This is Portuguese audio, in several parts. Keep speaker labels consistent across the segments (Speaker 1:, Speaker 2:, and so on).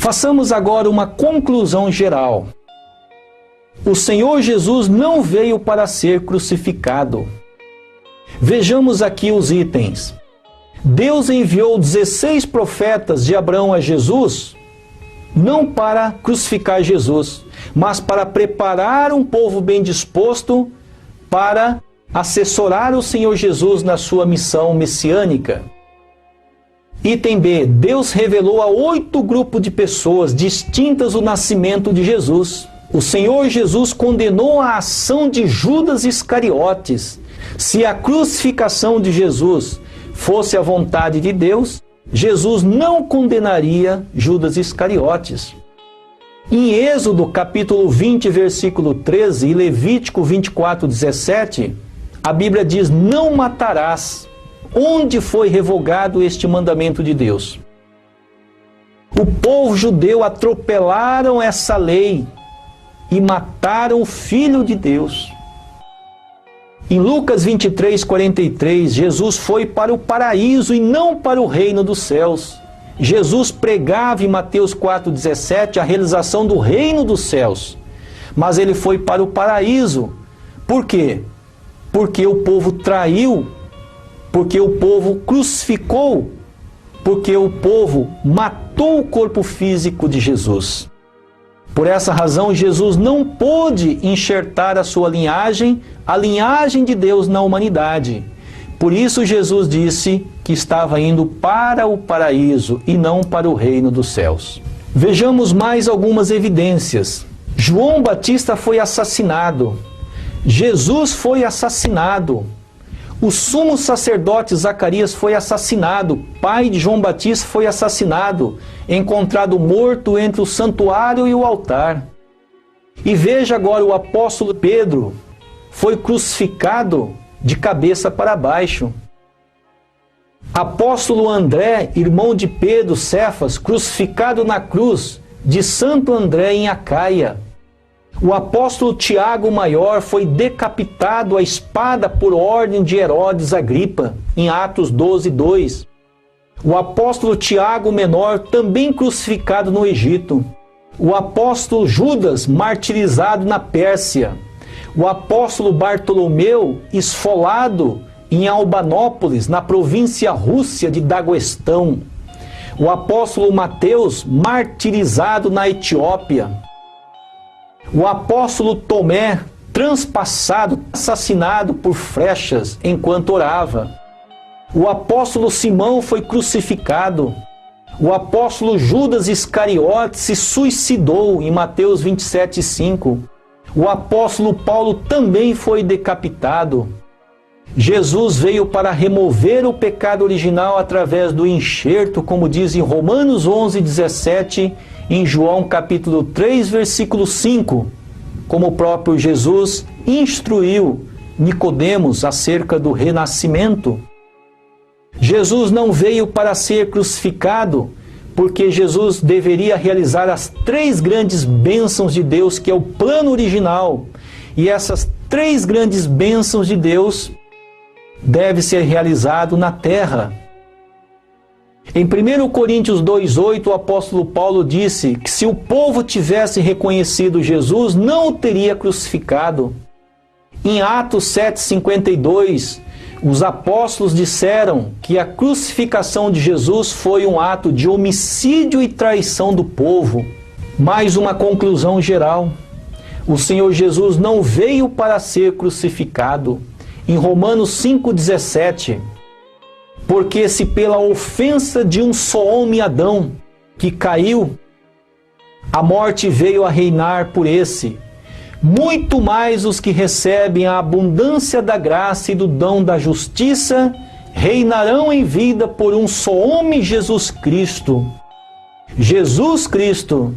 Speaker 1: Façamos agora uma conclusão geral. O Senhor Jesus não veio para ser crucificado. Vejamos aqui os itens. Deus enviou 16 profetas de Abraão a Jesus, não para crucificar Jesus, mas para preparar um povo bem disposto para assessorar o Senhor Jesus na sua missão messiânica. Item B. Deus revelou a 8 grupos de pessoas distintas o nascimento de Jesus. O Senhor Jesus condenou a ação de Judas Iscariotes. Se a crucificação de Jesus fosse a vontade de Deus, Jesus não condenaria Judas Iscariotes. Em Êxodo capítulo 20, versículo 13 e Levítico 24, 17, a Bíblia diz: não matarás. Onde foi revogado este mandamento de Deus? O povo judeu atropelaram essa lei e mataram o Filho de Deus. Em Lucas 23, 43, Jesus foi para o paraíso e não para o reino dos céus. Jesus pregava em Mateus 4, 17 a realização do reino dos céus. Mas ele foi para o paraíso. Por quê? Porque o povo traiu, porque o povo crucificou, porque o povo matou o corpo físico de Jesus. Por essa razão, Jesus não pôde enxertar a sua linhagem, a linhagem de Deus na humanidade. Por isso Jesus disse que estava indo para o paraíso e não para o reino dos céus. Vejamos mais algumas evidências. João Batista foi assassinado. Jesus foi assassinado. O sumo sacerdote Zacarias foi assassinado. Pai de João Batista foi assassinado, encontrado morto entre o santuário e o altar. E veja agora, o apóstolo Pedro foi crucificado de cabeça para baixo. Apóstolo André, irmão de Pedro, Cefas, crucificado na cruz de Santo André em Acaia. O apóstolo Tiago Maior foi decapitado à espada por ordem de Herodes Agripa, em Atos 12, 2. O apóstolo Tiago Menor também crucificado no Egito. O apóstolo Judas martirizado na Pérsia. O apóstolo Bartolomeu esfolado em Albanópolis, na província Rússia de Daguestão. O apóstolo Mateus martirizado na Etiópia. O apóstolo Tomé transpassado, assassinado por flechas enquanto orava. O apóstolo Simão foi crucificado. O apóstolo Judas Iscariotes se suicidou em Mateus 27, 5. O apóstolo Paulo também foi decapitado. Jesus veio para remover o pecado original através do enxerto, como diz em Romanos 11, 17, em João capítulo 3, versículo 5, como o próprio Jesus instruiu Nicodemos acerca do renascimento. Jesus não veio para ser crucificado, porque Jesus deveria realizar as 3 grandes bênçãos de Deus, que é o plano original. E essas 3 grandes bênçãos de Deus devem ser realizadas na terra. Em 1 Coríntios 2,8, o apóstolo Paulo disse que se o povo tivesse reconhecido Jesus, não o teria crucificado. Em Atos 7,52, os apóstolos disseram que a crucificação de Jesus foi um ato de homicídio e traição do povo. Mais uma conclusão geral. O Senhor Jesus não veio para ser crucificado. Em Romanos 5,17, porque se pela ofensa de um só homem, Adão, que caiu, a morte veio a reinar por esse, muito mais os que recebem a abundância da graça e do dom da justiça reinarão em vida por um só homem, Jesus Cristo. Jesus Cristo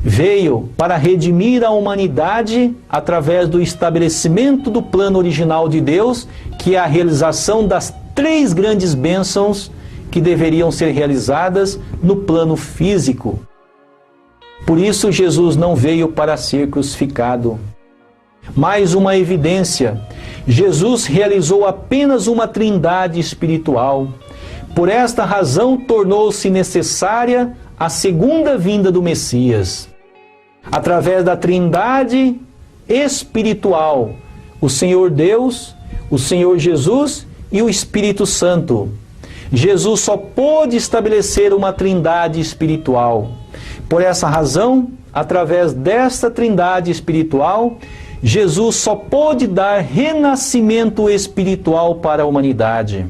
Speaker 1: veio para redimir a humanidade através do estabelecimento do plano original de Deus, que é a realização das 3 grandes bênçãos que deveriam ser realizadas no plano físico. Por isso Jesus não veio para ser crucificado. Mais uma evidência: Jesus realizou apenas uma trindade espiritual. Por esta razão tornou-se necessária a segunda vinda do Messias. Através da Trindade espiritual, o Senhor Deus, o Senhor Jesus e o Espírito Santo. Jesus só pôde estabelecer uma trindade espiritual. Por essa razão, através desta trindade espiritual, Jesus só pôde dar renascimento espiritual para a humanidade.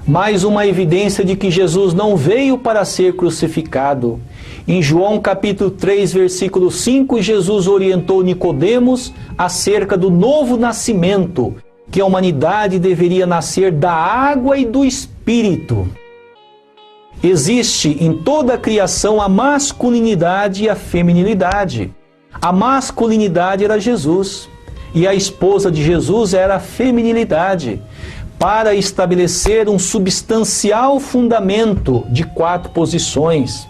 Speaker 1: Mais uma evidência de que Jesus não veio para ser crucificado. Em João capítulo 3, versículo 5, Jesus orientou Nicodemos acerca do novo nascimento, que a humanidade deveria nascer da água e do Espírito. Existe em toda a criação a masculinidade e a feminilidade. A masculinidade era Jesus e a esposa de Jesus era a feminilidade, para estabelecer um substancial fundamento de 4 posições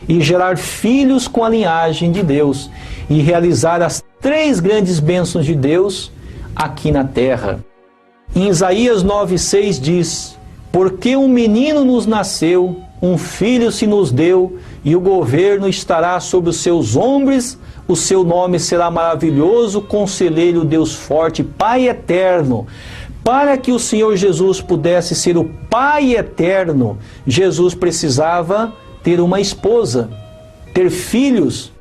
Speaker 1: e gerar filhos com a linhagem de Deus e realizar as 3 grandes bênçãos de Deus aqui na terra. Em Isaías 9,6 diz: porque um menino nos nasceu, um filho se nos deu, e o governo estará sobre os seus ombros, o seu nome será maravilhoso, Conselheiro, Deus forte, Pai eterno. Para que o Senhor Jesus pudesse ser o Pai eterno, Jesus precisava ter uma esposa, ter filhos.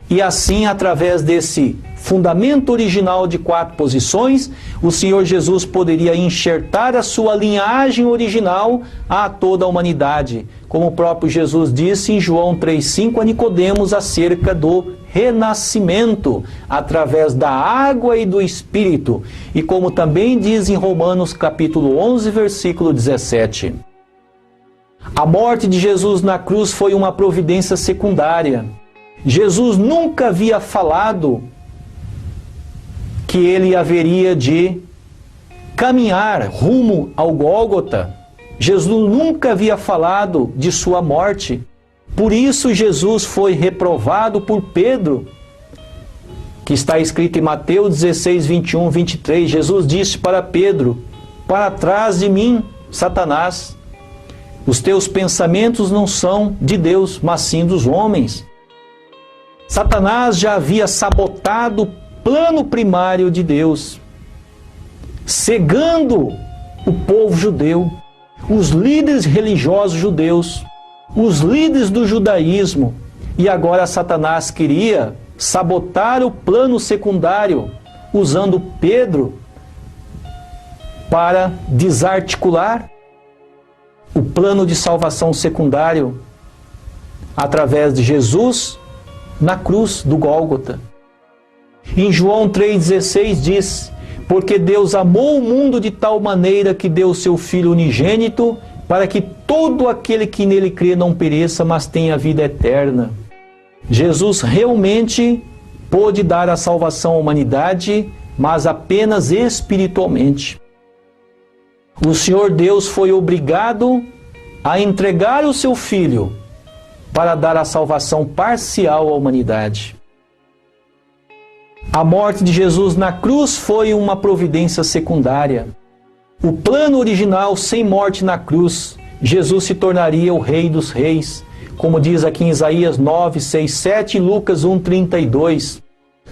Speaker 1: E assim, através desse fundamento original de 4 posições, o Senhor Jesus poderia enxertar a sua linhagem original a toda a humanidade. Como o próprio Jesus disse em João 3,5 a Nicodemos acerca do renascimento através da água e do Espírito. E como também diz em Romanos capítulo 11, versículo 17. A morte de Jesus na cruz foi uma providência secundária. Jesus nunca havia falado que ele haveria de caminhar rumo ao Gólgota. Jesus nunca havia falado de sua morte. Por isso Jesus foi reprovado por Pedro, que está escrito em Mateus 16, 21, 23. Jesus disse para Pedro: para trás de mim, Satanás, os teus pensamentos não são de Deus, mas sim dos homens. Satanás já havia sabotado o plano primário de Deus, cegando o povo judeu, os líderes religiosos judeus, os líderes do judaísmo. E agora Satanás queria sabotar o plano secundário, usando Pedro para desarticular o plano de salvação secundário através de Jesus na cruz do Gólgota. Em João 3,16 diz: porque Deus amou o mundo de tal maneira que deu o seu Filho unigênito, para que todo aquele que nele crê não pereça, mas tenha vida eterna. Jesus realmente pôde dar a salvação à humanidade, mas apenas espiritualmente. O Senhor Deus foi obrigado a entregar o seu Filho para dar a salvação parcial à humanidade. A morte de Jesus na cruz foi uma providência secundária. O plano original, sem morte na cruz, Jesus se tornaria o Rei dos Reis, como diz aqui em Isaías 9, 6, 7 e Lucas 1, 32.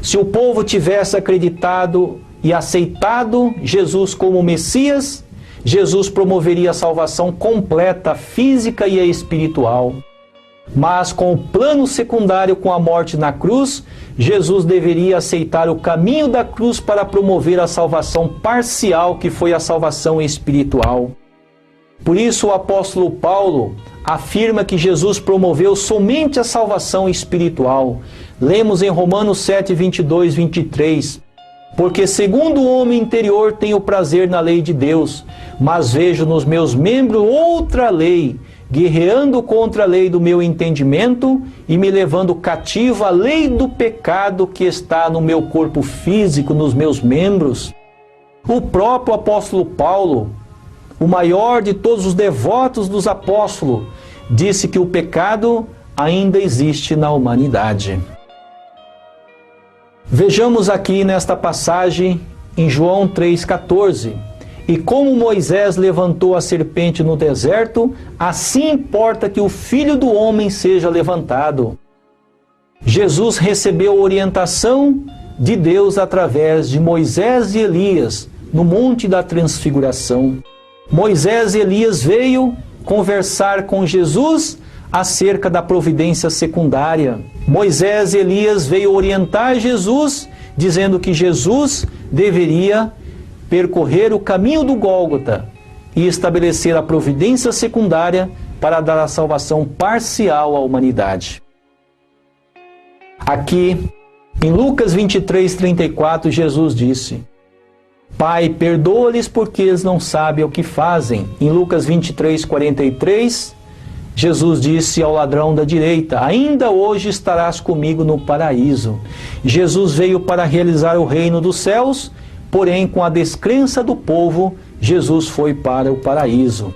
Speaker 1: Se o povo tivesse acreditado e aceitado Jesus como Messias, Jesus promoveria a salvação completa, física e espiritual. Mas com o plano secundário, com a morte na cruz, Jesus deveria aceitar o caminho da cruz para promover a salvação parcial, que foi a salvação espiritual. Por isso o apóstolo Paulo afirma que Jesus promoveu somente a salvação espiritual. Lemos em Romanos 7, 22, 23. Porque segundo o homem interior tenho prazer na lei de Deus, mas vejo nos meus membros outra lei, guerreando contra a lei do meu entendimento e me levando cativo à lei do pecado que está no meu corpo físico, nos meus membros. O próprio apóstolo Paulo, o maior de todos os devotos dos apóstolos, disse que o pecado ainda existe na humanidade. Vejamos aqui nesta passagem em João 3,14. E como Moisés levantou a serpente no deserto, assim importa que o Filho do Homem seja levantado. Jesus recebeu orientação de Deus através de Moisés e Elias no Monte da Transfiguração. Moisés e Elias veio conversar com Jesus acerca da providência secundária. Moisés e Elias veio orientar Jesus, dizendo que Jesus deveria percorrer o caminho do Gólgota e estabelecer a providência secundária para dar a salvação parcial à humanidade. Aqui, em Lucas 23:34, Jesus disse: Pai, perdoa-lhes porque eles não sabem o que fazem. Em Lucas 23:43, Jesus disse ao ladrão da direita: ainda hoje estarás comigo no paraíso. Jesus veio para realizar o reino dos céus, porém, com a descrença do povo, Jesus foi para o paraíso.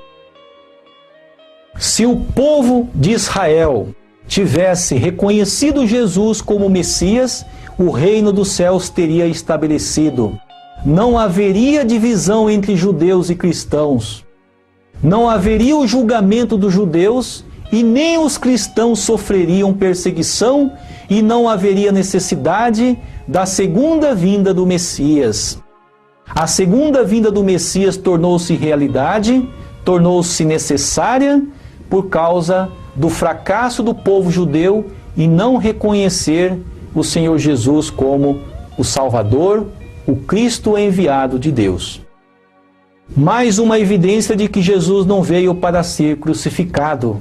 Speaker 1: Se o povo de Israel tivesse reconhecido Jesus como Messias, o reino dos céus teria estabelecido. Não haveria divisão entre judeus e cristãos. Não haveria o julgamento dos judeus e nem os cristãos sofreriam perseguição e não haveria necessidade da segunda vinda do Messias. A segunda vinda do Messias tornou-se realidade, tornou-se necessária por causa do fracasso do povo judeu e não reconhecer o Senhor Jesus como o Salvador, o Cristo enviado de Deus. Mais uma evidência de que Jesus não veio para ser crucificado.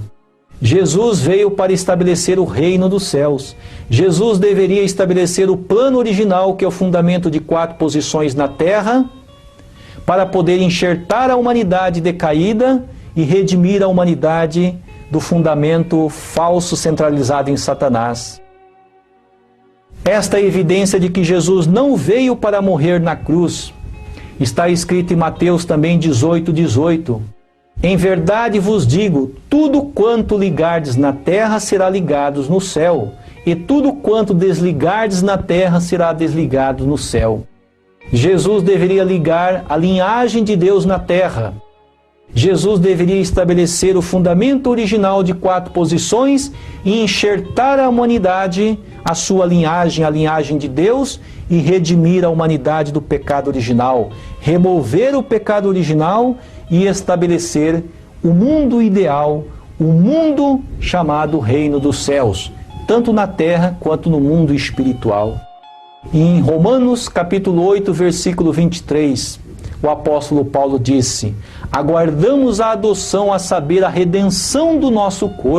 Speaker 1: Jesus veio para estabelecer o reino dos céus. Jesus deveria estabelecer o plano original, que é o fundamento de 4 posições na terra, para poder enxertar a humanidade decaída e redimir a humanidade do fundamento falso centralizado em Satanás. Esta é a evidência de que Jesus não veio para morrer na cruz. Está escrito em Mateus também 18:18. Em verdade vos digo, tudo quanto ligardes na terra será ligado no céu, e tudo quanto desligardes na terra será desligado no céu. Jesus deveria ligar a linhagem de Deus na terra. Jesus deveria estabelecer o fundamento original de 4 posições e enxertar a humanidade, a sua linhagem, a linhagem de Deus, e redimir a humanidade do pecado original, remover o pecado original e estabelecer o mundo ideal, o mundo chamado Reino dos Céus, tanto na terra quanto no mundo espiritual. E em Romanos capítulo 8, versículo 23, o apóstolo Paulo disse: aguardamos a adoção, a saber, a redenção do nosso corpo.